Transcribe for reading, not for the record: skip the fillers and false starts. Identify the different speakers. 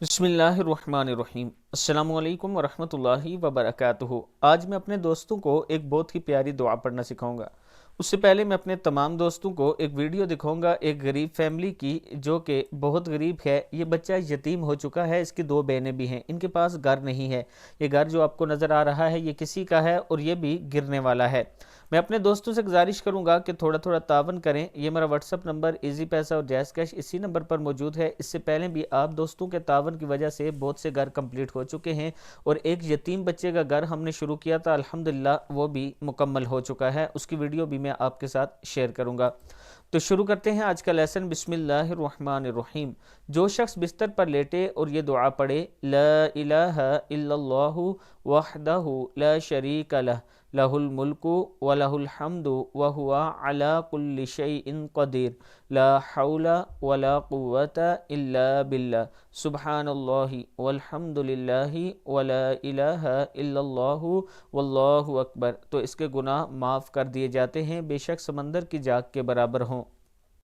Speaker 1: بسم اللہ الرحمن الرحیم۔ السلام علیکم ورحمۃ اللہ وبرکاتہ۔ آج میں اپنے دوستوں کو ایک بہت ہی پیاری دعا پڑھنا سکھاؤں گا۔ اس سے پہلے میں اپنے تمام دوستوں کو ایک ویڈیو دکھاؤں گا ایک غریب فیملی کی، جو کہ بہت غریب ہے۔ یہ بچہ یتیم ہو چکا ہے، اس کی دو بہنیں بھی ہیں، ان کے پاس گھر نہیں ہے۔ یہ گھر جو آپ کو نظر آ رہا ہے یہ کسی کا ہے اور یہ بھی گرنے والا ہے۔ میں اپنے دوستوں سے گزارش کروں گا کہ تھوڑا تھوڑا تعاون کریں۔ یہ میرا واٹس اپ نمبر ایزی پیسہ اور جائز کیش اسی نمبر پر موجود ہے۔ اس سے پہلے بھی آپ دوستوں کے تعاون کی وجہ سے بہت سے گھر کمپلیٹ ہو چکے ہیں، اور ایک یتیم بچے کا گھر ہم نے شروع کیا تھا، الحمدللہ وہ بھی مکمل ہو چکا ہے۔ اس کی ویڈیو بھی میں آپ کے ساتھ شیئر کروں گا۔ تو شروع کرتے ہیں آج کا لیسن۔ بسم اللہ الرحمن الرحیم۔ جو شخص بستر پر لیٹے اور یہ دعا پڑھے، لا الہ الا اللہ وحدہ لا شریک لہ، لہ الملک ولہ الحمد وہو علی کل شیء قدیر، لا حول ولا قوة الا باللہ، سبحان اللہ والحمد للہ ولا الہ الا اللہ واللہ اکبر، تو اس کے گناہ معاف کر دیے جاتے ہیں، بے شک سمندر کی جاگ کے برابر ہوں۔